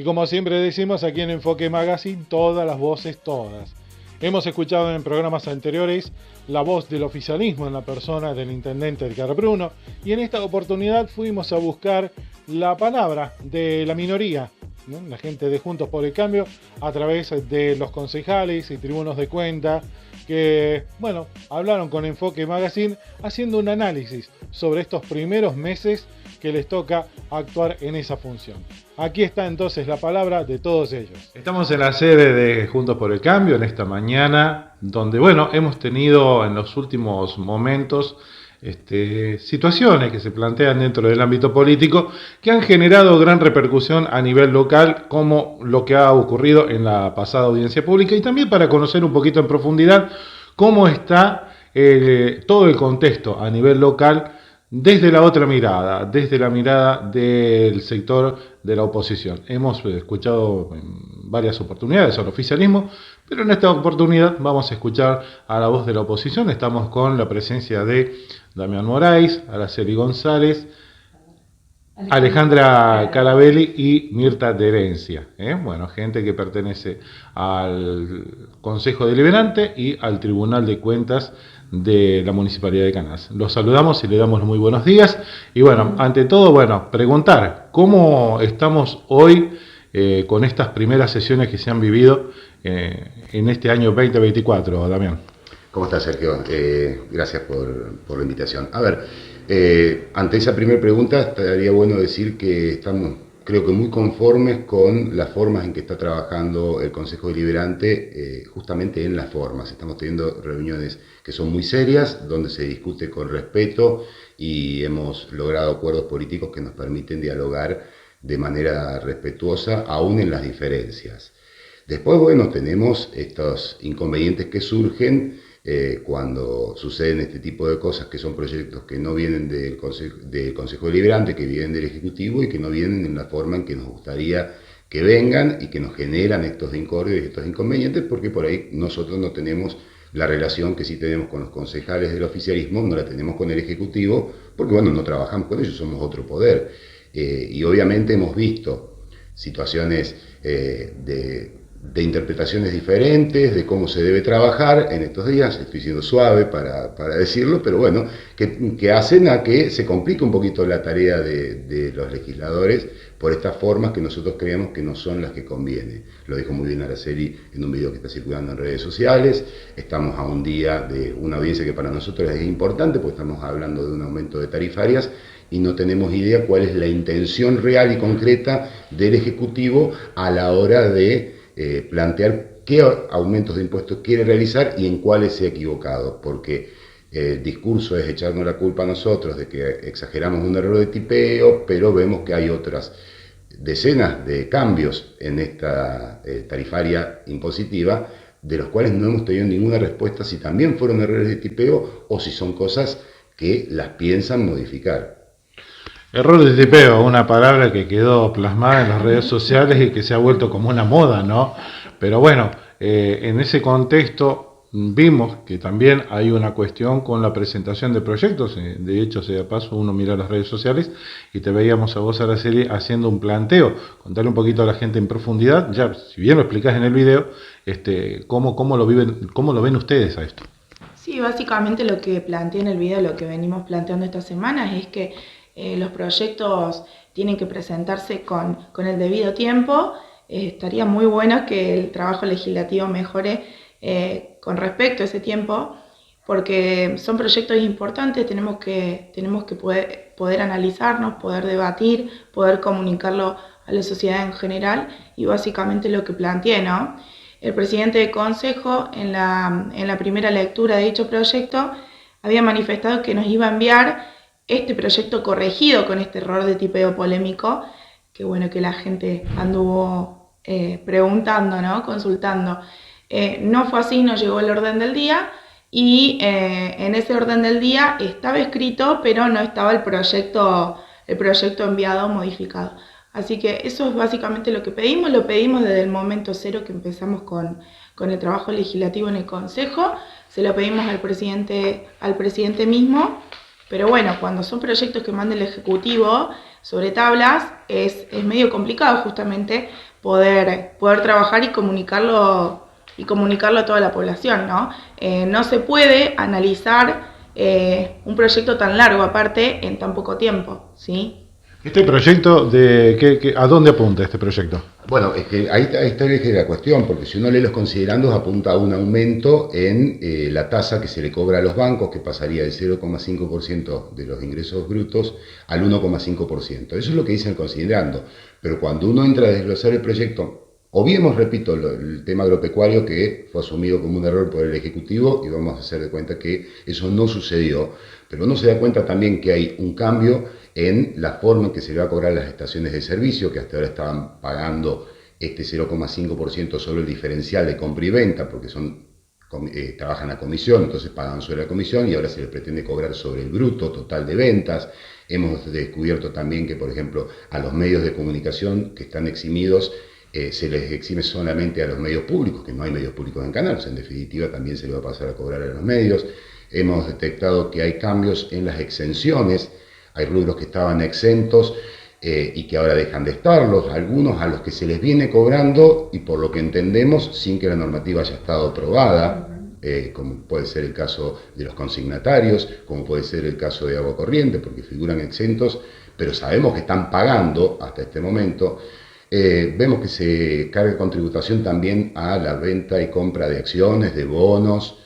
Y como siempre decimos aquí en Enfoque Magazine, todas las voces, todas. Hemos escuchado en programas anteriores la voz del oficialismo en la persona del intendente Edgar Bruno, y en esta oportunidad fuimos a buscar la palabra de la minoría, ¿no? La gente de Juntos por el Cambio, a través de los concejales y tribunos de cuenta que, bueno, hablaron con Enfoque Magazine haciendo un análisis sobre estos primeros meses que les toca actuar en esa función. Aquí está entonces la palabra de todos ellos. Estamos en la sede de Juntos por el Cambio en esta mañana, donde, bueno, hemos tenido en los últimos momentos situaciones que se plantean dentro del ámbito político que han generado gran repercusión a nivel local, como lo que ha ocurrido en la pasada audiencia pública, y también para conocer un poquito en profundidad cómo está todo el contexto a nivel local desde la otra mirada, desde la mirada del sector de la oposición. Hemos escuchado en varias oportunidades al oficialismo, pero en esta oportunidad vamos a escuchar a la voz de la oposición. Estamos con la presencia de Damián Moraes, Araceli González, Alejandra Carabelli y Mirta Derencia. Bueno, gente que pertenece al Consejo Deliberante y al Tribunal de Cuentas de la Municipalidad de Canals. Los saludamos y le damos muy buenos días. Y bueno, ante todo, bueno, preguntar cómo estamos hoy con estas primeras sesiones que se han vivido en este año 2024, Damián. ¿Cómo estás, Sergio? Gracias por la invitación. A ver, ante esa primera pregunta, estaría bueno decir que estamos, creo que muy conformes con las formas en que está trabajando el Consejo Deliberante, justamente en las formas. Estamos teniendo reuniones que son muy serias, donde se discute con respeto y hemos logrado acuerdos políticos que nos permiten dialogar de manera respetuosa, aún en las diferencias. Después, bueno, tenemos estos inconvenientes que surgen cuando suceden este tipo de cosas, que son proyectos que no vienen del Consejo Deliberante, que vienen del Ejecutivo y que no vienen en la forma en que nos gustaría que vengan, y que nos generan estos incordios y estos inconvenientes, porque por ahí nosotros no tenemos la relación que sí tenemos con los concejales del oficialismo, no la tenemos con el Ejecutivo, porque bueno, no trabajamos con ellos, somos otro poder. Y obviamente hemos visto situaciones de interpretaciones diferentes, de cómo se debe trabajar en estos días, estoy siendo suave para decirlo, pero bueno, que hacen a que se complique un poquito la tarea de los legisladores por estas formas que nosotros creemos que no son las que conviene. Lo dijo muy bien Araceli en un video que está circulando en redes sociales. Estamos a un día de una audiencia que para nosotros es importante, porque estamos hablando de un aumento de tarifarias, y no tenemos idea cuál es la intención real y concreta del Ejecutivo a la hora de plantear qué aumentos de impuestos quiere realizar y en cuáles se ha equivocado, porque el discurso es echarnos la culpa a nosotros de que exageramos un error de tipeo, pero vemos que hay otras decenas de cambios en esta tarifaria impositiva, de los cuales no hemos tenido ninguna respuesta si también fueron errores de tipeo o si son cosas que las piensan modificar. Error de tipeo, una palabra que quedó plasmada en las redes sociales y que se ha vuelto como una moda, ¿no? Pero bueno, en ese contexto vimos que también hay una cuestión con la presentación de proyectos. De hecho, de paso, uno mira las redes sociales y te veíamos a vos, Araceli, haciendo un planteo. Contarle un poquito a la gente en profundidad, ya si bien lo explicás en el video, cómo lo ven ustedes a esto. Sí, básicamente lo que planteé en el video, lo que venimos planteando estas semanas, es que los proyectos tienen que presentarse con el debido tiempo. Estaría muy bueno que el trabajo legislativo mejore con respecto a ese tiempo, porque son proyectos importantes. Tenemos que poder analizarnos, poder debatir, poder comunicarlo a la sociedad en general, y básicamente lo que planteé, ¿no? El presidente del Consejo, en la primera lectura de dicho proyecto, había manifestado que nos iba a enviar este proyecto corregido con este error de tipeo polémico, que bueno, que la gente anduvo preguntando, ¿no? Consultando. No fue así, no llegó el orden del día, y en ese orden del día estaba escrito, pero no estaba el proyecto enviado modificado. Así que eso es básicamente lo que pedimos. Lo pedimos desde el momento cero que empezamos con el trabajo legislativo en el Consejo. Se lo pedimos al presidente mismo, Pero bueno, cuando son proyectos que manda el Ejecutivo sobre tablas, es medio complicado justamente poder trabajar y comunicarlo a toda la población, ¿no? No se puede analizar un proyecto tan largo aparte en tan poco tiempo, ¿sí? ¿Este proyecto, a dónde apunta este proyecto? Bueno, es que ahí está el eje de la cuestión, porque si uno lee los considerandos apunta a un aumento en la tasa que se le cobra a los bancos, que pasaría del 0,5% de los ingresos brutos al 1,5%. Eso es lo que dice el considerando. Pero cuando uno entra a desglosar el proyecto, obviemos, repito, el tema agropecuario que fue asumido como un error por el Ejecutivo y vamos a hacer de cuenta que eso no sucedió. Pero uno se da cuenta también que hay un cambio en la forma en que se le va a cobrar las estaciones de servicio, que hasta ahora estaban pagando este 0,5% sobre el diferencial de compra y venta, porque trabajan a comisión, entonces pagan sobre la comisión y ahora se les pretende cobrar sobre el bruto total de ventas. Hemos descubierto también que, por ejemplo, a los medios de comunicación que están eximidos, se les exime solamente a los medios públicos, que no hay medios públicos en Canal, o sea, en definitiva también se le va a pasar a cobrar a los medios. Hemos detectado que hay cambios en las exenciones, hay rubros que estaban exentos y que ahora dejan de estarlos, algunos a los que se les viene cobrando y por lo que entendemos sin que la normativa haya estado aprobada, como puede ser el caso de los consignatarios, como puede ser el caso de agua corriente, porque figuran exentos, pero sabemos que están pagando hasta este momento. Vemos que se carga con tributación también a la venta y compra de acciones, de bonos,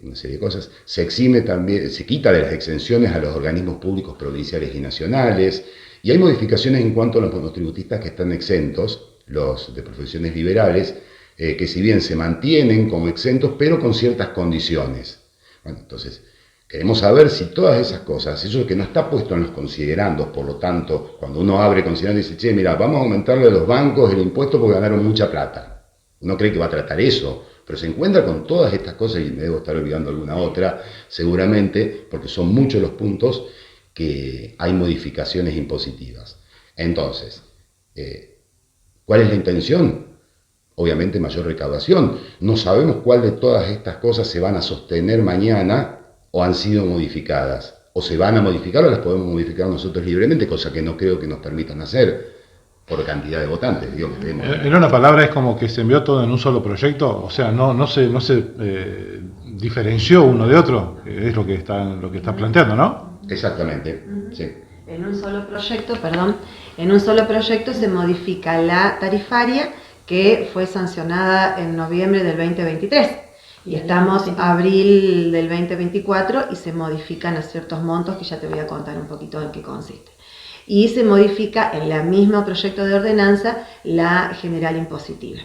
una serie de cosas. Se exime también, se quita de las exenciones a los organismos públicos provinciales y nacionales, y hay modificaciones en cuanto a los monotributistas que están exentos, los de profesiones liberales, que si bien se mantienen como exentos, pero con ciertas condiciones. Bueno, entonces, queremos saber si todas esas cosas, eso que no está puesto en los considerandos, por lo tanto, cuando uno abre considerando y dice, che, mira, vamos a aumentarle a los bancos el impuesto porque ganaron mucha plata. Uno cree que va a tratar eso, pero se encuentra con todas estas cosas, y me debo estar olvidando alguna otra, seguramente, porque son muchos los puntos que hay modificaciones impositivas. Entonces, ¿cuál es la intención? Obviamente mayor recaudación. No sabemos cuál de todas estas cosas se van a sostener mañana o han sido modificadas, o se van a modificar o las podemos modificar nosotros libremente, cosa que no creo que nos permitan hacer por cantidad de votantes. Digo, que en una palabra es como que se envió todo en un solo proyecto, o sea, no se diferenció uno de otro, es lo que está planteando, ¿no? Exactamente, sí. En un solo proyecto se modifica la tarifaria que fue sancionada en noviembre del 2023 y estamos en abril del 2024 y se modifican a ciertos montos que ya te voy a contar un poquito en qué consiste. Y se modifica en el mismo proyecto de ordenanza la general impositiva.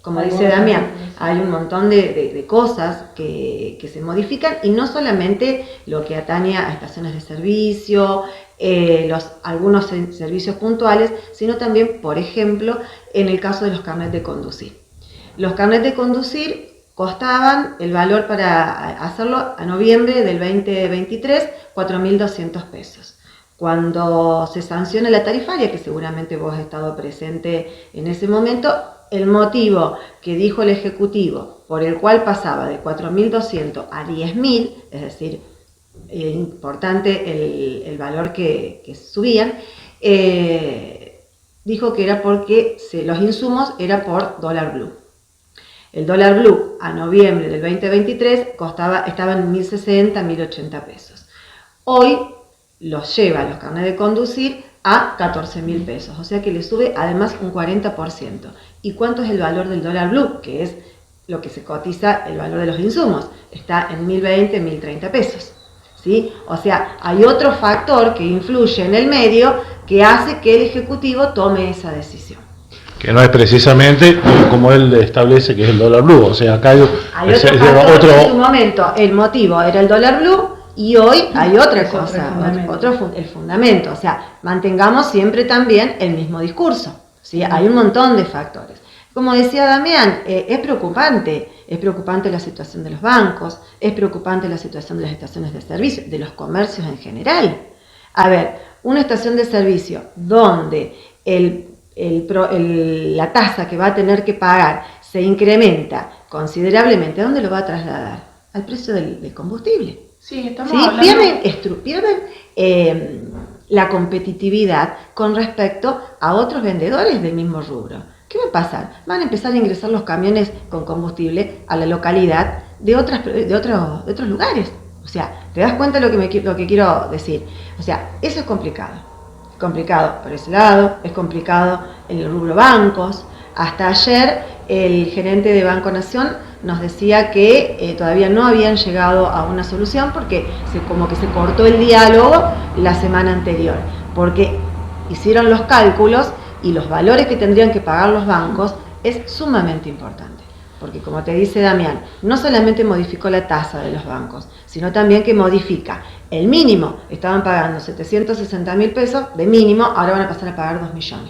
Como dice Damián, hay un montón de cosas que se modifican y no solamente lo que atañe a estaciones de servicio, algunos servicios puntuales, sino también, por ejemplo, en el caso de los carnets de conducir. Los carnets de conducir costaban el valor para hacerlo a noviembre del 2023, 4.200 pesos. Cuando se sanciona la tarifaria, que seguramente vos has estado presente en ese momento, el motivo que dijo el Ejecutivo por el cual pasaba de 4.200 a 10.000, es decir, importante el valor que subían, dijo que era porque los insumos era por dólar blue. El dólar blue a noviembre del 2023 estaba en 1.060, 1.080 pesos. Hoy los carnets de conducir a 14.000 pesos, o sea que le sube además un 40%. ¿Y cuánto es el valor del dólar blue? Que es lo que se cotiza el valor de los insumos. Está en 1.020, 1.030 pesos. ¿Sí? O sea, hay otro factor que influye en el medio que hace que el Ejecutivo tome esa decisión. Que no es precisamente como él establece que es el dólar blue, o sea, acá hay otro en su momento el motivo era el dólar blue y hoy hay otra cosa, el fundamento, o sea, mantengamos siempre también el mismo discurso, ¿sí? Hay un montón de factores. Como decía Damián, es preocupante la situación de los bancos, es preocupante la situación de las estaciones de servicio, de los comercios en general. A ver, una estación de servicio donde la tasa que va a tener que pagar se incrementa considerablemente, ¿a dónde lo va a trasladar? Al precio del combustible, Sí, estamos ¿Sí? hablando... Pierden la competitividad con respecto a otros vendedores del mismo rubro. ¿Qué va a pasar? Van a empezar a ingresar los camiones con combustible a la localidad de otros lugares. O sea, ¿te das cuenta de lo que quiero decir? O sea, eso es complicado. Es complicado por ese lado, es complicado en el rubro bancos. Hasta ayer el gerente de Banco Nación nos decía que todavía no habían llegado a una solución porque como que se cortó el diálogo la semana anterior, porque hicieron los cálculos y los valores que tendrían que pagar los bancos es sumamente importante. Porque como te dice Damián, no solamente modificó la tasa de los bancos, sino también que modifica el mínimo. Estaban pagando 760.000 pesos de mínimo, ahora van a pasar a pagar 2 millones.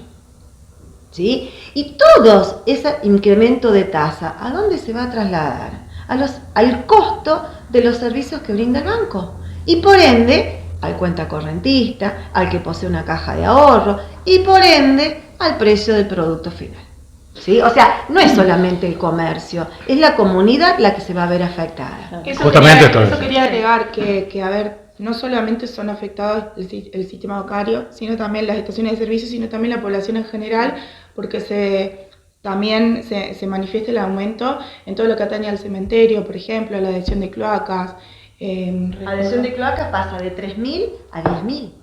¿Sí? Y todo ese incremento de tasa, ¿a dónde se va a trasladar? Al costo de los servicios que brinda el banco. Y por ende, al cuenta correntista, al que posee una caja de ahorro, y por ende, al precio del producto final. ¿Sí? O sea, no es solamente el comercio, es la comunidad la que se va a ver afectada. Eso quería agregar que, a ver, no solamente son afectados el sistema bancario, sino también las estaciones de servicio, sino también la población en general, porque también se manifiesta el aumento en todo lo que atañe al cementerio, por ejemplo, la adhesión de cloacas. La adhesión de cloacas pasa de 3.000 a 10.000.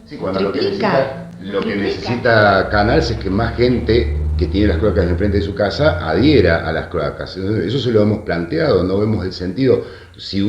Sí, cuando lo que necesita Canals es que más gente que tiene las cloacas enfrente de su casa adhiera a las cloacas. Eso se lo hemos planteado, no vemos el sentido. Si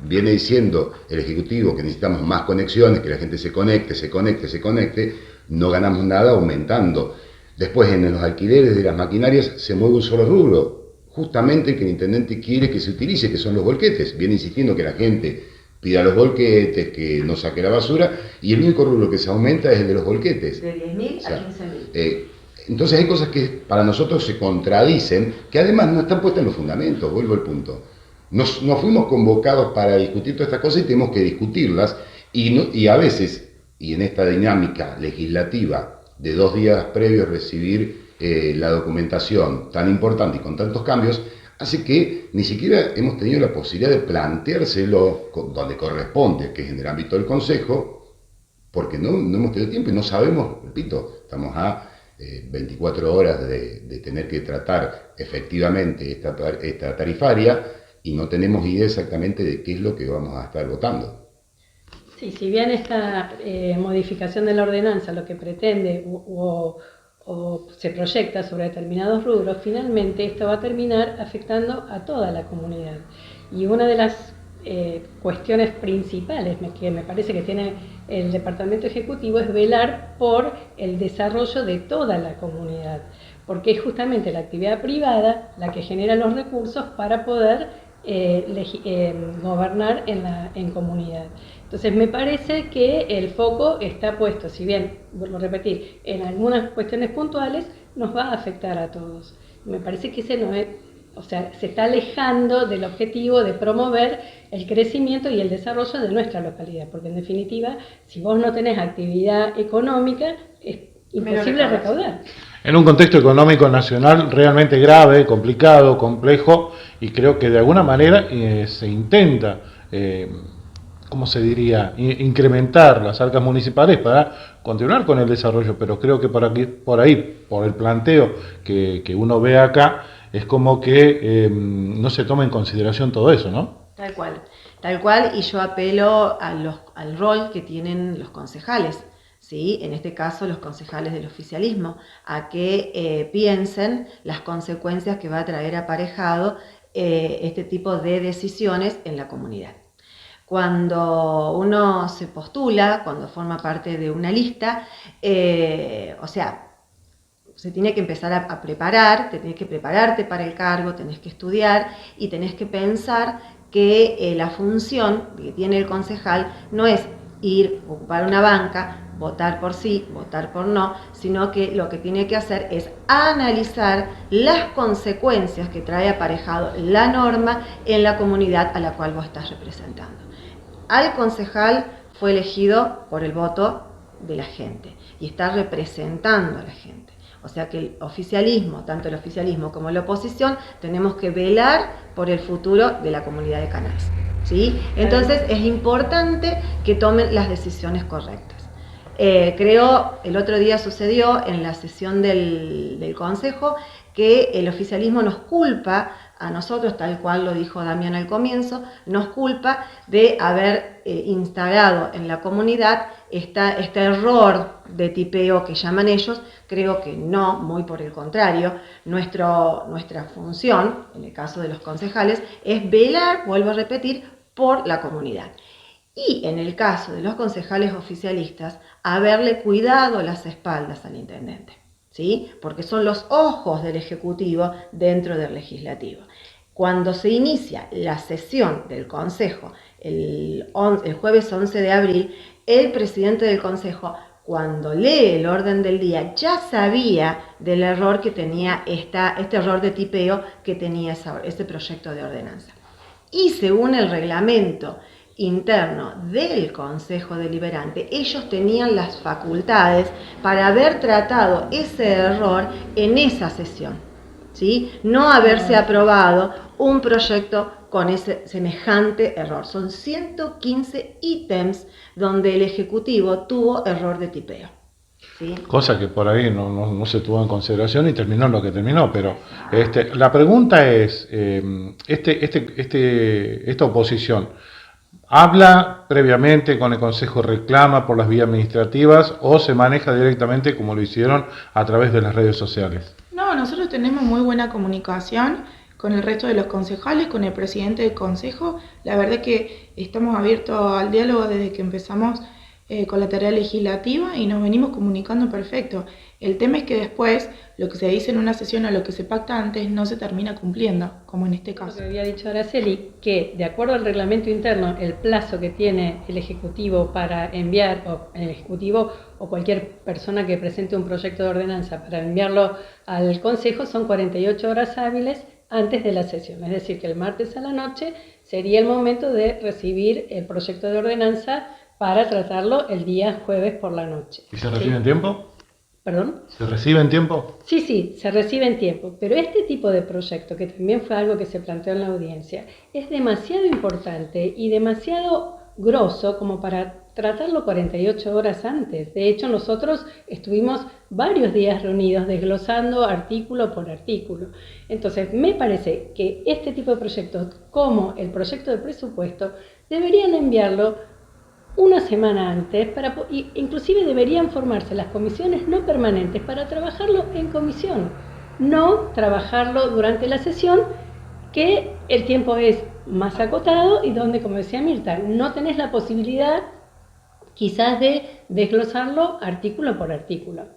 viene diciendo el Ejecutivo que necesitamos más conexiones, que la gente se conecte, no ganamos nada aumentando. Después en los alquileres de las maquinarias se mueve un solo rubro, justamente el que el intendente quiere que se utilice, que son los volquetes. Viene insistiendo que la gente pida los volquetes, que no saque la basura, y el único rubro que se aumenta es el de los volquetes. De 10.000 a 15.000. Entonces hay cosas que para nosotros se contradicen, que además no están puestas en los fundamentos, vuelvo al punto. Nos fuimos convocados para discutir todas estas cosas y tenemos que discutirlas, y a veces, y en esta dinámica legislativa de 2 días previos recibir la documentación tan importante y con tantos cambios, hace que ni siquiera hemos tenido la posibilidad de planteárselo donde corresponde, que es en el ámbito del Consejo, porque no hemos tenido tiempo y no sabemos, repito, estamos a 24 horas de tener que tratar efectivamente esta tarifaria y no tenemos idea exactamente de qué es lo que vamos a estar votando. Sí, si bien esta modificación de la ordenanza lo que pretende o se proyecta sobre determinados rubros, finalmente esto va a terminar afectando a toda la comunidad. Y una de las cuestiones principales que me parece que tiene el Departamento Ejecutivo es velar por el desarrollo de toda la comunidad, porque es justamente la actividad privada la que genera los recursos para poder gobernar en comunidad. Entonces me parece que el foco está puesto, si bien, vuelvo a repetir, en algunas cuestiones puntuales nos va a afectar a todos. Me parece que se está alejando del objetivo de promover el crecimiento y el desarrollo de nuestra localidad, porque en definitiva, si vos no tenés actividad económica, es imposible recaudar. En un contexto económico nacional realmente grave, complicado, complejo, y creo que de alguna manera se intenta, ¿cómo se diría?, incrementar las arcas municipales para continuar con el desarrollo, pero creo que por el planteo que uno ve acá, es como que no se toma en consideración todo eso, ¿no? Tal cual, y yo apelo al rol que tienen los concejales, ¿sí? En este caso los concejales del oficialismo, a que piensen las consecuencias que va a traer aparejado este tipo de decisiones en la comunidad. Cuando uno se postula, cuando forma parte de una lista, se tiene que empezar a preparar, tenés que prepararte para el cargo, tenés que estudiar y tenés que pensar que la función que tiene el concejal no es ir, ocupar una banca, votar por sí, votar por no, sino que lo que tiene que hacer es analizar las consecuencias que trae aparejado la norma en la comunidad a la cual vos estás representando. Al concejal fue elegido por el voto de la gente y está representando a la gente. O sea que el oficialismo, tanto el oficialismo como la oposición, tenemos que velar por el futuro de la comunidad de Canals, ¿sí? Entonces es importante que tomen las decisiones correctas. Creo, el otro día sucedió en la sesión del Consejo que el oficialismo nos culpa a nosotros, tal cual lo dijo Damián al comienzo, nos culpa de haber instalado en la comunidad este error de tipeo que llaman ellos. Creo que no, muy por el contrario. Nuestra función, en el caso de los concejales, es velar, vuelvo a repetir, por la comunidad. Y en el caso de los concejales oficialistas, haberle cuidado las espaldas al intendente, ¿sí? Porque son los ojos del Ejecutivo dentro del Legislativo. Cuando se inicia la sesión del Consejo el jueves 11 de abril, el presidente del Consejo, cuando lee el orden del día, ya sabía del error que tenía este error de tipeo que tenía ese proyecto de ordenanza. Y según el reglamento interno del Consejo Deliberante, ellos tenían las facultades para haber tratado ese error en esa sesión, ¿sí? No haberse aprobado un proyecto con ese semejante error. Son 115 ítems donde el Ejecutivo tuvo error de tipeo, ¿sí? Cosa que por ahí no se tuvo en consideración y terminó lo que terminó, pero la pregunta es, esta oposición, ¿habla previamente con el Consejo, reclama por las vías administrativas o se maneja directamente como lo hicieron a través de las redes sociales? No, nosotros tenemos muy buena comunicación con el resto de los concejales, con el presidente del consejo. La verdad que estamos abiertos al diálogo desde que empezamos con la tarea legislativa y nos venimos comunicando perfecto. El tema es que después lo que se dice en una sesión o lo que se pacta antes no se termina cumpliendo, como en este caso. Lo que había dicho Araceli, que de acuerdo al reglamento interno, el plazo que tiene el Ejecutivo para enviar, o el Ejecutivo o cualquier persona que presente un proyecto de ordenanza para enviarlo al Consejo son 48 horas hábiles antes de la sesión. Es decir, que el martes a la noche sería el momento de recibir el proyecto de ordenanza para tratarlo el día jueves por la noche. ¿Y se recibe en tiempo? ¿Perdón? ¿Se recibe en tiempo? Sí, se recibe en tiempo, pero este tipo de proyecto, que también fue algo que se planteó en la audiencia, es demasiado importante y demasiado grosso como para tratarlo 48 horas antes. De hecho, nosotros estuvimos varios días reunidos desglosando artículo por artículo. Entonces, me parece que este tipo de proyectos, como el proyecto de presupuesto, deberían enviarlo una semana antes, inclusive deberían formarse las comisiones no permanentes para trabajarlo en comisión, no trabajarlo durante la sesión, que el tiempo es más acotado y donde, como decía Mirta, no tenés la posibilidad quizás de desglosarlo artículo por artículo.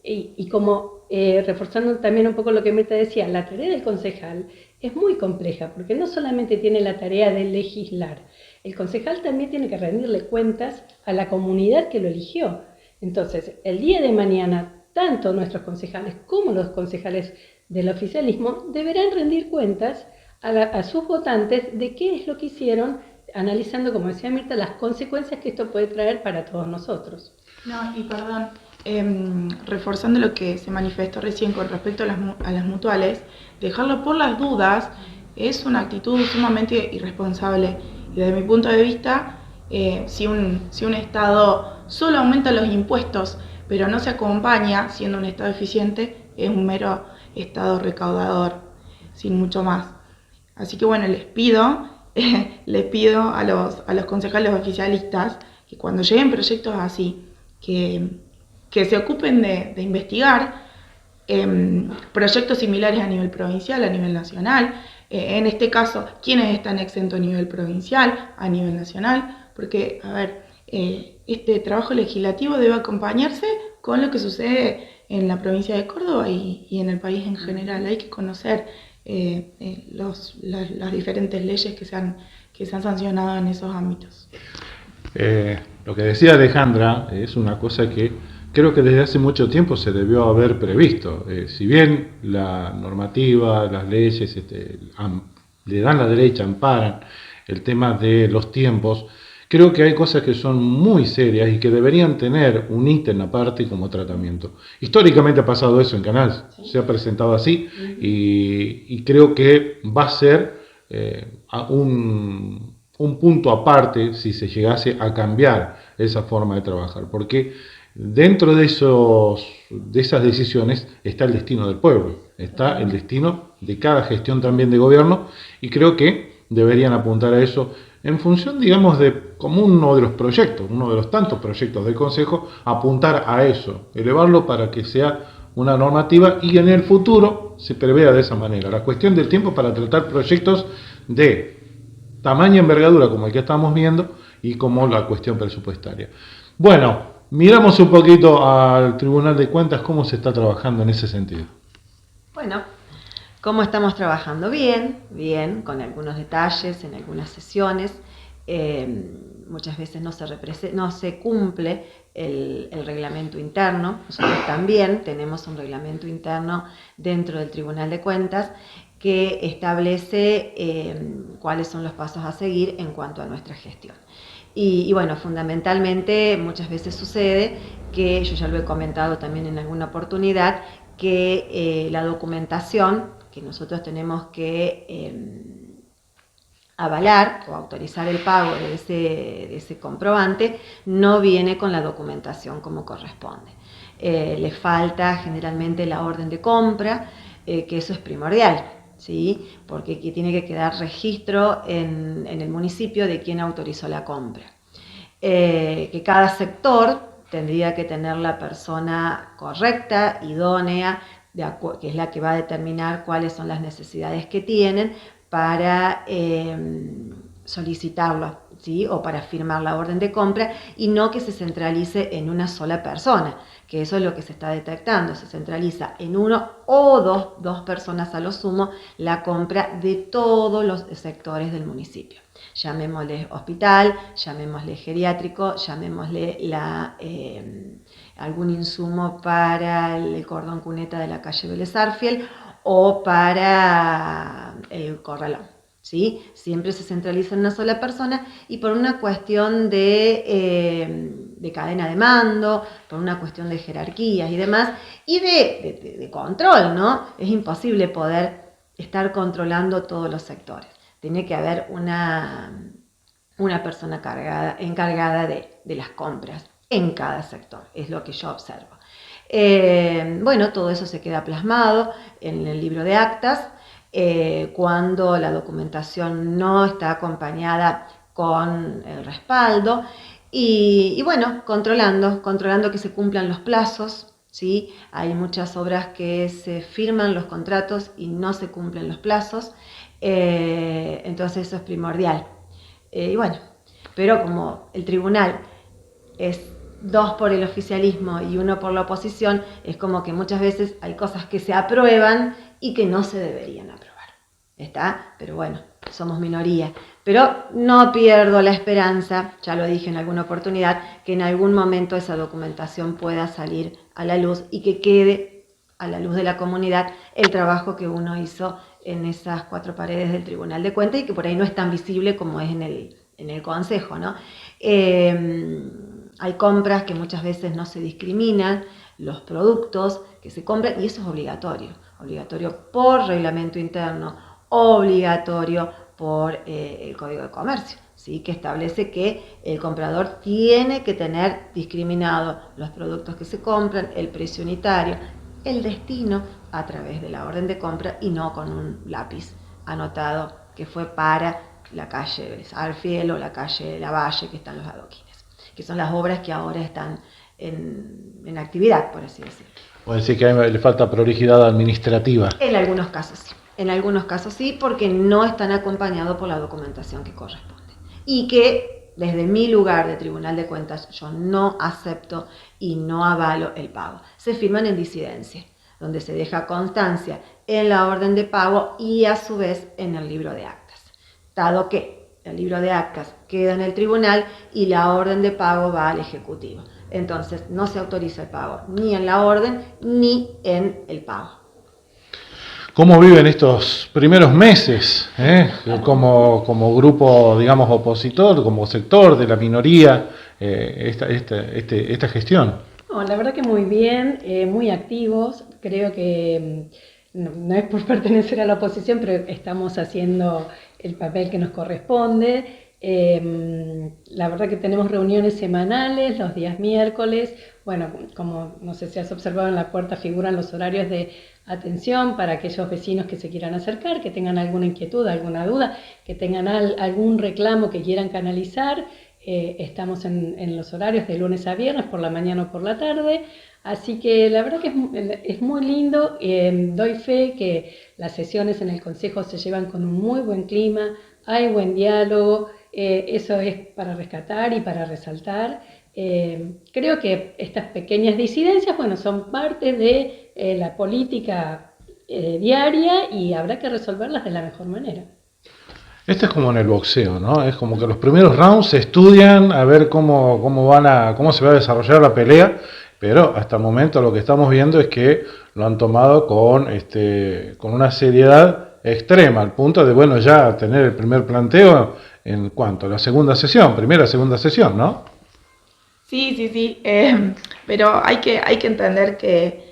Y como reforzando también un poco lo que Mirta decía, la tarea del concejal es muy compleja, porque no solamente tiene la tarea de legislar, el concejal también tiene que rendirle cuentas a la comunidad que lo eligió. Entonces, el día de mañana, tanto nuestros concejales como los concejales del oficialismo deberán rendir cuentas a sus votantes de qué es lo que hicieron, analizando, como decía Mirta, las consecuencias que esto puede traer para todos nosotros. No, y perdón, reforzando lo que se manifestó recién con respecto a las mutuales, dejarlo por las dudas es una actitud sumamente irresponsable. Y desde mi punto de vista, si un Estado solo aumenta los impuestos, pero no se acompaña siendo un Estado eficiente, es un mero Estado recaudador, sin mucho más. Así que bueno, les pido a los concejales oficialistas que cuando lleguen proyectos así, que se ocupen de investigar proyectos similares a nivel provincial, a nivel nacional, en este caso, quiénes están exentos a nivel provincial, a nivel nacional, porque, a ver, este trabajo legislativo debe acompañarse con lo que sucede en la provincia de Córdoba y en el país en general. Hay que conocer las diferentes leyes que se han sancionado en esos ámbitos. Lo que decía Alejandra es una cosa que creo que desde hace mucho tiempo se debió haber previsto. Si bien la normativa, las leyes le dan la derecha, amparan el tema de los tiempos, creo que hay cosas que son muy serias y que deberían tener un ítem aparte como tratamiento. Históricamente ha pasado eso en Canal, se ha presentado así y creo que va a ser un punto aparte si se llegase a cambiar esa forma de trabajar, porque dentro de esas decisiones está el destino del pueblo, está el destino de cada gestión también de gobierno, y creo que deberían apuntar a eso en función, digamos, de como uno de los proyectos, uno de los tantos proyectos del Consejo, apuntar a eso, elevarlo para que sea una normativa y en el futuro se prevea de esa manera. La cuestión del tiempo para tratar proyectos de tamaño y envergadura como el que estamos viendo y como la cuestión presupuestaria. Bueno, miramos un poquito al Tribunal de Cuentas, cómo se está trabajando en ese sentido. Bueno, ¿cómo estamos trabajando? Bien, con algunos detalles en algunas sesiones. Muchas veces no se cumple el reglamento interno. Nosotros también tenemos un reglamento interno dentro del Tribunal de Cuentas que establece cuáles son los pasos a seguir en cuanto a nuestra gestión. Y bueno, fundamentalmente muchas veces sucede que, yo ya lo he comentado también en alguna oportunidad, que la documentación que nosotros tenemos que avalar o autorizar el pago de ese comprobante no viene con la documentación como corresponde. Le falta generalmente la orden de compra, que eso es primordial, ¿sí? Porque aquí tiene que quedar registro en el municipio de quién autorizó la compra. Que cada sector tendría que tener la persona correcta, idónea, que es la que va a determinar cuáles son las necesidades que tienen para solicitarlo, ¿sí? O para firmar la orden de compra, y no que se centralice en una sola persona, que eso es lo que se está detectando. Se centraliza en uno o dos personas a lo sumo la compra de todos los sectores del municipio. Llamémosle hospital, llamémosle geriátrico, llamémosle algún insumo para el cordón cuneta de la calle Vélez Arfiel o para el corralón, ¿sí? Siempre se centraliza en una sola persona, y por una cuestión de cadena de mando, por una cuestión de jerarquías y demás, y de control, ¿no? Es imposible poder estar controlando todos los sectores. Tiene que haber una persona encargada de las compras en cada sector, es lo que yo observo. Bueno, todo eso se queda plasmado en el libro de actas. Cuando la documentación no está acompañada con el respaldo, y bueno, controlando que se cumplan los plazos, ¿sí? Hay muchas obras que se firman los contratos y no se cumplen los plazos, entonces eso es primordial. Y bueno, pero como el tribunal es 2 por el oficialismo y 1 por la oposición, es como que muchas veces hay cosas que se aprueban y que no se deberían aprobar. ¿Está? Pero bueno, somos minoría. Pero no pierdo la esperanza, ya lo dije en alguna oportunidad, que en algún momento esa documentación pueda salir a la luz y que quede a la luz de la comunidad el trabajo que uno hizo en esas 4 paredes del Tribunal de Cuentas, y que por ahí no es tan visible como es en el Consejo, ¿no? Hay compras que muchas veces no se discriminan, los productos que se compran, y eso es obligatorio por reglamento interno, obligatorio por el Código de Comercio, ¿sí? Que establece que el comprador tiene que tener discriminado los productos que se compran, el precio unitario, el destino a través de la orden de compra, y no con un lápiz anotado que fue para la calle Vélez Arfiel o la calle Lavalle, que están los adoquines, que son las obras que ahora están en actividad, por así decirlo. Puede decir que a mí le falta prolijidad administrativa. En algunos casos sí, porque no están acompañados por la documentación que corresponde. Y que desde mi lugar de Tribunal de Cuentas yo no acepto y no avalo el pago. Se firman en disidencia, donde se deja constancia en la orden de pago y a su vez en el libro de actas. Dado que el libro de actas queda en el tribunal y la orden de pago va al Ejecutivo. Entonces no se autoriza el pago ni en la orden ni en el pago. ¿Cómo viven estos primeros meses como grupo, digamos, opositor, como sector de la minoría, esta gestión? No, la verdad que muy bien, muy activos. Creo que no es por pertenecer a la oposición, pero estamos haciendo el papel que nos corresponde. La verdad que tenemos reuniones semanales los días miércoles. Bueno, como no sé si has observado, en la puerta figuran los horarios de atención para aquellos vecinos que se quieran acercar, que tengan alguna inquietud, alguna duda, que tengan algún reclamo que quieran canalizar. Estamos en los horarios de lunes a viernes, por la mañana o por la tarde. Así que la verdad que es muy lindo. Doy fe que las sesiones en el Consejo se llevan con un muy buen clima, hay buen diálogo. Eso es para rescatar y para resaltar. Creo que estas pequeñas disidencias, bueno, son parte de la política diaria y habrá que resolverlas de la mejor manera. Esto es como en el boxeo, ¿no? Es como que los primeros rounds se estudian a ver cómo se va a desarrollar la pelea, pero hasta el momento lo que estamos viendo es que lo han tomado con una seriedad extrema, al punto de, bueno, ya tener el primer planteo en cuanto a la primera, segunda sesión, ¿no? Sí, pero hay que entender que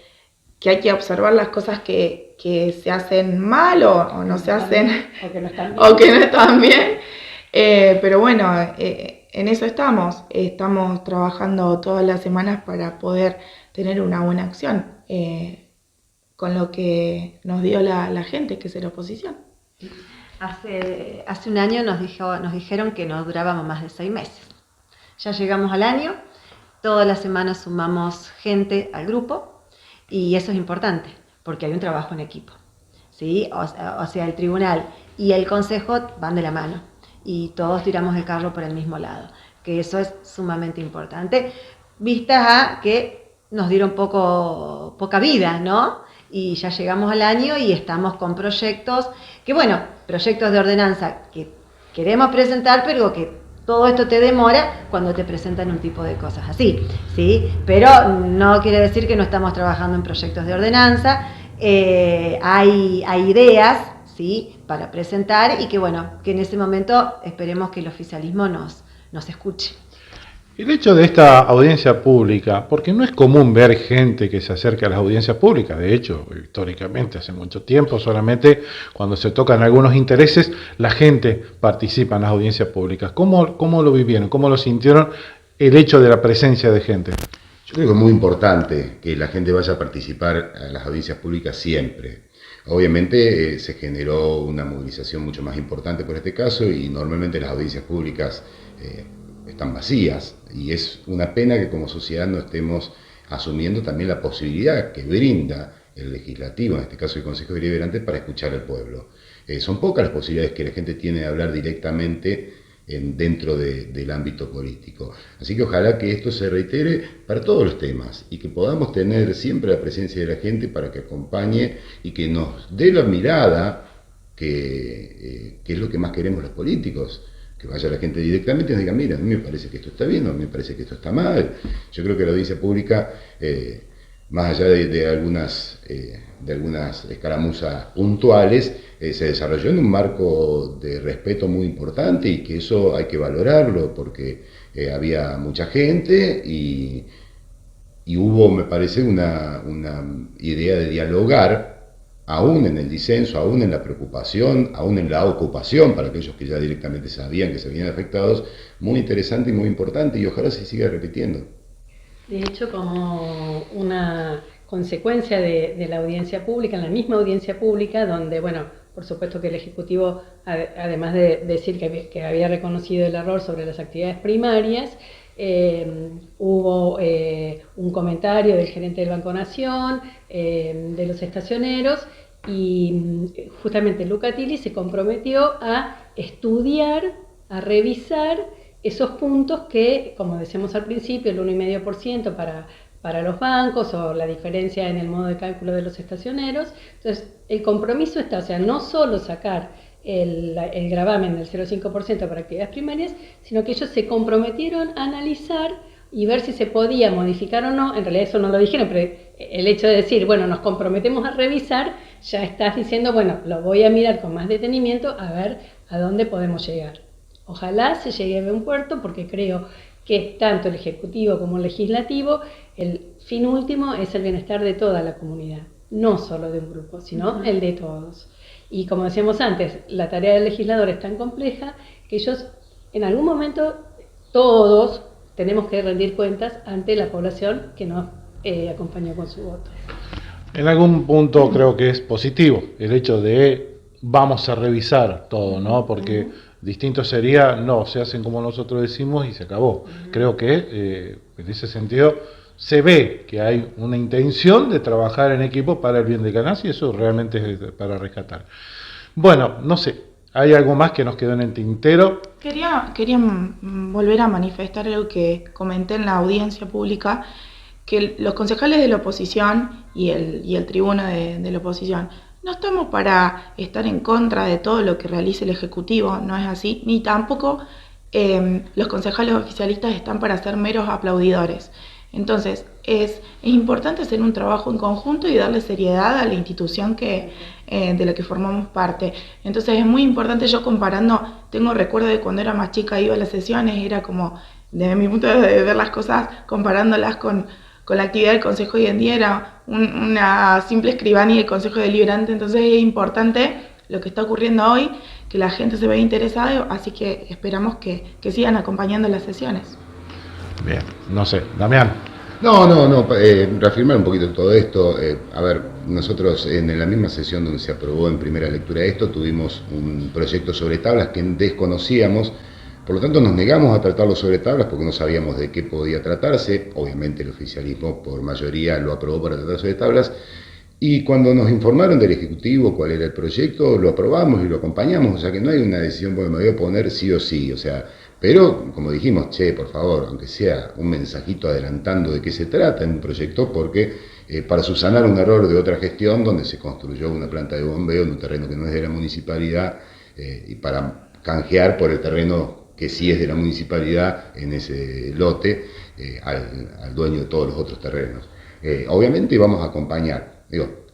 hay que observar las cosas que se hacen mal o no se hacen, o que no están bien. o que no están bien. Pero bueno, en eso estamos trabajando todas las semanas para poder tener una buena acción con lo que nos dio la gente, que es la oposición. Hace un año nos dijeron que no durábamos más de 6 meses. Ya llegamos al año, todas las semanas sumamos gente al grupo y eso es importante porque hay un trabajo en equipo, ¿sí? O sea, el tribunal y el consejo van de la mano y todos tiramos el carro por el mismo lado, que eso es sumamente importante, vistas a que nos dieron poca vida, ¿no? Y ya llegamos al año y estamos con proyectos de ordenanza que queremos presentar, pero que todo esto te demora cuando te presentan un tipo de cosas así, ¿sí? Pero no quiere decir que no estamos trabajando en proyectos de ordenanza. Hay ideas, ¿sí?, para presentar y que en ese momento esperemos que el oficialismo nos escuche. El hecho de esta audiencia pública, porque no es común ver gente que se acerque a las audiencias públicas, de hecho, históricamente, hace mucho tiempo, solamente cuando se tocan algunos intereses, la gente participa en las audiencias públicas. ¿Cómo lo vivieron? ¿Cómo lo sintieron el hecho de la presencia de gente? Yo creo que es muy importante que la gente vaya a participar a las audiencias públicas siempre. Obviamente se generó una movilización mucho más importante por este caso y normalmente las audiencias públicas están vacías y es una pena que como sociedad no estemos asumiendo también la posibilidad que brinda el legislativo, en este caso el Consejo Deliberante, para escuchar al pueblo. Son pocas las posibilidades que la gente tiene de hablar directamente dentro del ámbito político. Así que ojalá que esto se reitere para todos los temas y que podamos tener siempre la presencia de la gente para que acompañe y que nos dé la mirada que es lo que más queremos los políticos. Que vaya la gente directamente y nos diga, mira, a mí me parece que esto está bien, o a mí me parece que esto está mal. Yo creo que la audiencia pública, más allá de algunas escaramuzas puntuales, se desarrolló en un marco de respeto muy importante y que eso hay que valorarlo porque había mucha gente y hubo, me parece, una idea de dialogar, aún en el disenso, aún en la preocupación, aún en la ocupación, para aquellos que ya directamente sabían que se veían afectados, muy interesante y muy importante, y ojalá se siga repitiendo. De hecho, como una consecuencia de la audiencia pública, en la misma audiencia pública, donde, por supuesto que el Ejecutivo, además de decir que había reconocido el error sobre las actividades primarias, hubo un comentario del gerente del Banco Nación, de los estacioneros, y justamente Luca Tilly se comprometió a estudiar, a revisar esos puntos que, como decíamos al principio, el 1,5% para los bancos o la diferencia en el modo de cálculo de los estacioneros. Entonces, el compromiso está, o sea, no solo sacar el gravamen del 0,5% para actividades primarias, sino que ellos se comprometieron a analizar y ver si se podía modificar o no. En realidad eso no lo dijeron, pero el hecho de decir, nos comprometemos a revisar, ya estás diciendo, bueno, lo voy a mirar con más detenimiento a ver a dónde podemos llegar. Ojalá se llegue a un puerto, porque creo que tanto el Ejecutivo como el Legislativo, el fin último es el bienestar de toda la comunidad, no solo de un grupo, sino el de todos. Y como decíamos antes, la tarea del legislador es tan compleja que ellos, en algún momento, todos tenemos que rendir cuentas ante la población que nos acompañó con su voto. En algún punto creo que es positivo el hecho de vamos a revisar todo, ¿no? Porque distinto sería, no, se hacen como nosotros decimos y se acabó. Creo que en ese sentido se ve que hay una intención de trabajar en equipo para el bien de Canassi, y eso realmente es para rescatar. Bueno, no sé, ¿hay algo más que nos quedó en el tintero? Quería volver a manifestar algo que comenté en la audiencia pública, que los concejales de la oposición y el tribuno de la oposición no estamos para estar en contra de todo lo que realice el Ejecutivo, no es así, ni tampoco los concejales oficialistas están para ser meros aplaudidores. Entonces, es importante hacer un trabajo en conjunto y darle seriedad a la institución de la que formamos parte. Entonces, es muy importante, yo comparando, tengo recuerdo de cuando era más chica, iba a las sesiones, era como, desde mi punto de ver las cosas, comparándolas con la actividad del Consejo hoy en día, era una simple escribanía del Consejo Deliberante. Entonces, es importante lo que está ocurriendo hoy, que la gente se vea interesada, así que esperamos que sigan acompañando las sesiones. Bien, no sé, Damián. No, reafirmar un poquito todo esto. A ver, nosotros en la misma sesión donde se aprobó en primera lectura esto, tuvimos un proyecto sobre tablas que desconocíamos, por lo tanto nos negamos a tratarlo sobre tablas porque no sabíamos de qué podía tratarse. Obviamente el oficialismo por mayoría lo aprobó para tratar sobre tablas, y cuando nos informaron del Ejecutivo cuál era el proyecto, lo aprobamos y lo acompañamos, o sea que no hay una decisión, bueno, me voy a poner sí o sí, o sea... Pero, como dijimos, por favor, aunque sea un mensajito adelantando de qué se trata en un proyecto, porque para subsanar un error de otra gestión donde se construyó una planta de bombeo en un terreno que no es de la municipalidad y para canjear por el terreno que sí es de la municipalidad en ese lote al dueño de todos los otros terrenos. Obviamente vamos a acompañar,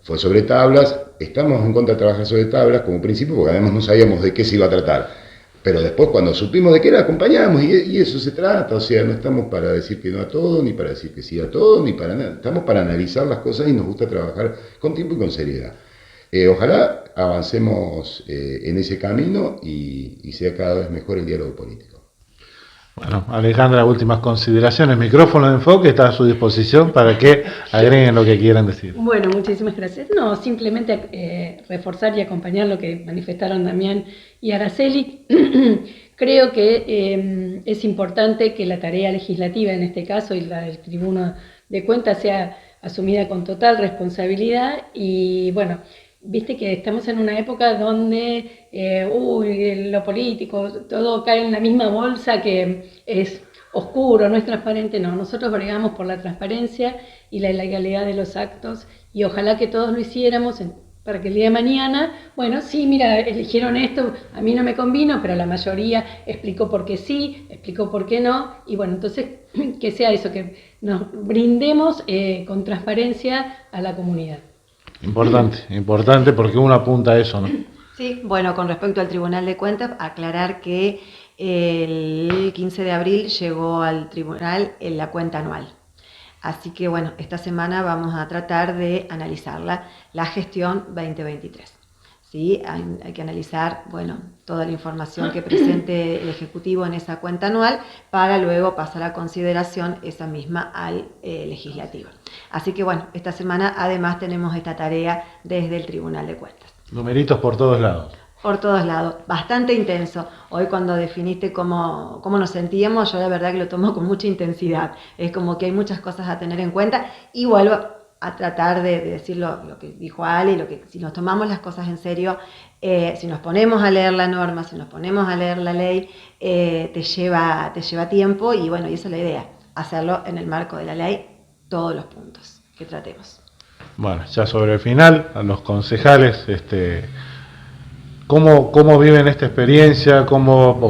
fue sobre tablas, estamos en contra de trabajar sobre tablas como principio porque además no sabíamos de qué se iba a tratar. Pero después cuando supimos de qué era, acompañamos, y eso se trata, o sea, no estamos para decir que no a todo, ni para decir que sí a todo, ni para nada, estamos para analizar las cosas y nos gusta trabajar con tiempo y con seriedad. Ojalá avancemos en ese camino y sea cada vez mejor el diálogo político. Bueno, Alejandra, últimas consideraciones. Micrófono de enfoque está a su disposición para que agreguen lo que quieran decir. Bueno, muchísimas gracias. No, simplemente reforzar y acompañar lo que manifestaron Damián y Araceli. Creo que es importante que la tarea legislativa, en este caso, y la del Tribuno de Cuentas, sea asumida con total responsabilidad. Y bueno, viste que estamos en una época donde lo político, todo cae en la misma bolsa, que es oscuro, no es transparente. No, nosotros bregamos por la transparencia y la legalidad de los actos, y ojalá que todos lo hiciéramos para que el día de mañana, bueno, sí, mira, eligieron esto, a mí no me convino, pero la mayoría explicó por qué sí, explicó por qué no, y bueno, entonces que sea eso, que nos brindemos con transparencia a la comunidad. Importante porque uno apunta a eso, ¿no? Sí, bueno, con respecto al Tribunal de Cuentas, aclarar que el 15 de abril llegó al tribunal la cuenta anual. Así que bueno, esta semana vamos a tratar de analizarla, la gestión 2023. ¿Sí? Hay que analizar, bueno, toda la información que presente el Ejecutivo en esa cuenta anual para luego pasar a consideración esa misma al Legislativo. Así que bueno, esta semana además tenemos esta tarea desde el Tribunal de Cuentas. Numeritos por todos lados. Por todos lados, bastante intenso. Hoy cuando definiste cómo nos sentíamos, yo la verdad que lo tomo con mucha intensidad. Es como que hay muchas cosas a tener en cuenta, y vuelvo a tratar de decir lo que dijo Ale, si nos tomamos las cosas en serio, si nos ponemos a leer la norma, si nos ponemos a leer la ley, te lleva tiempo, y bueno, y esa es la idea, hacerlo en el marco de la ley, todos los puntos que tratemos. Bueno, ya sobre el final, a los concejales, ¿cómo viven esta experiencia?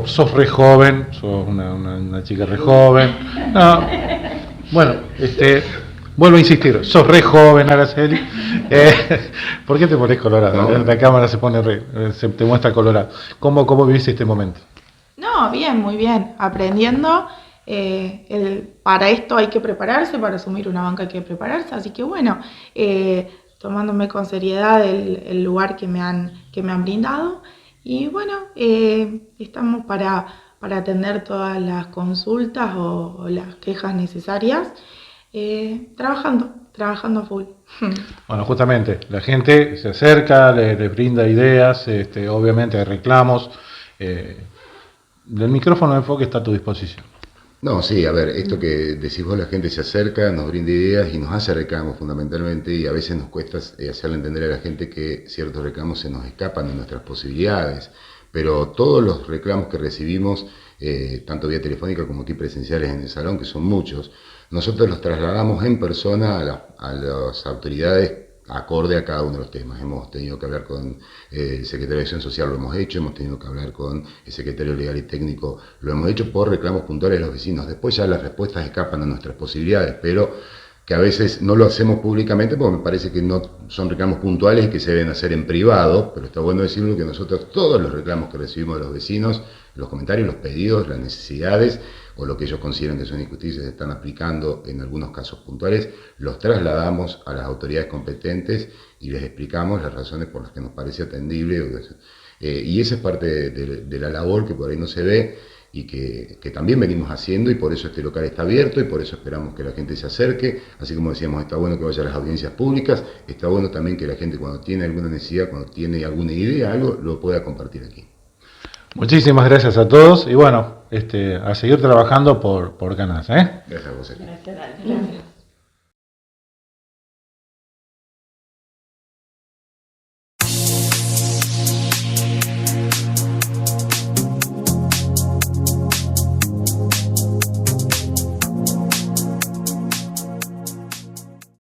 Sos re joven, sos una chica re joven. No, bueno, Vuelvo a insistir, sos re joven, Araceli. ¿Por qué te pones colorado? No. La cámara se pone te muestra colorado. ¿Cómo vivís este momento? No, bien, muy bien. Aprendiendo. Para esto hay que prepararse, para asumir una banca hay que prepararse. Así que bueno, tomándome con seriedad el lugar que me han brindado. Y bueno, estamos para atender todas las consultas o las quejas necesarias, trabajando a full. Bueno, justamente, la gente se acerca, le brinda ideas, obviamente hay reclamos. El micrófono de enfoque está a tu disposición. No, sí, a ver, esto que decís vos, la gente se acerca, nos brinda ideas y nos hace reclamos fundamentalmente, y a veces nos cuesta hacerle entender a la gente que ciertos reclamos se nos escapan de nuestras posibilidades, pero todos los reclamos que recibimos, tanto vía telefónica como aquí presenciales en el salón, que son muchos, nosotros los trasladamos en persona a las autoridades acorde a cada uno de los temas. Hemos tenido que hablar con el secretario de Acción Social, lo hemos hecho, hemos tenido que hablar con el secretario legal y técnico, lo hemos hecho por reclamos puntuales de los vecinos. Después ya las respuestas escapan a nuestras posibilidades, pero que a veces no lo hacemos públicamente porque me parece que no son reclamos puntuales y que se deben hacer en privado, pero está bueno decirlo que nosotros todos los reclamos que recibimos de los vecinos, los comentarios, los pedidos, las necesidades o lo que ellos consideran que son injusticias se están aplicando en algunos casos puntuales, los trasladamos a las autoridades competentes y les explicamos las razones por las que nos parece atendible. Y esa es parte de la labor que por ahí no se ve y que también venimos haciendo, y por eso este local está abierto y por eso esperamos que la gente se acerque. Así como decíamos, está bueno que vaya a las audiencias públicas, está bueno también que la gente cuando tiene alguna necesidad, cuando tiene alguna idea, algo, lo pueda compartir aquí. Muchísimas gracias a todos y bueno, a seguir trabajando por Canasa. Gracias a vos. Gracias.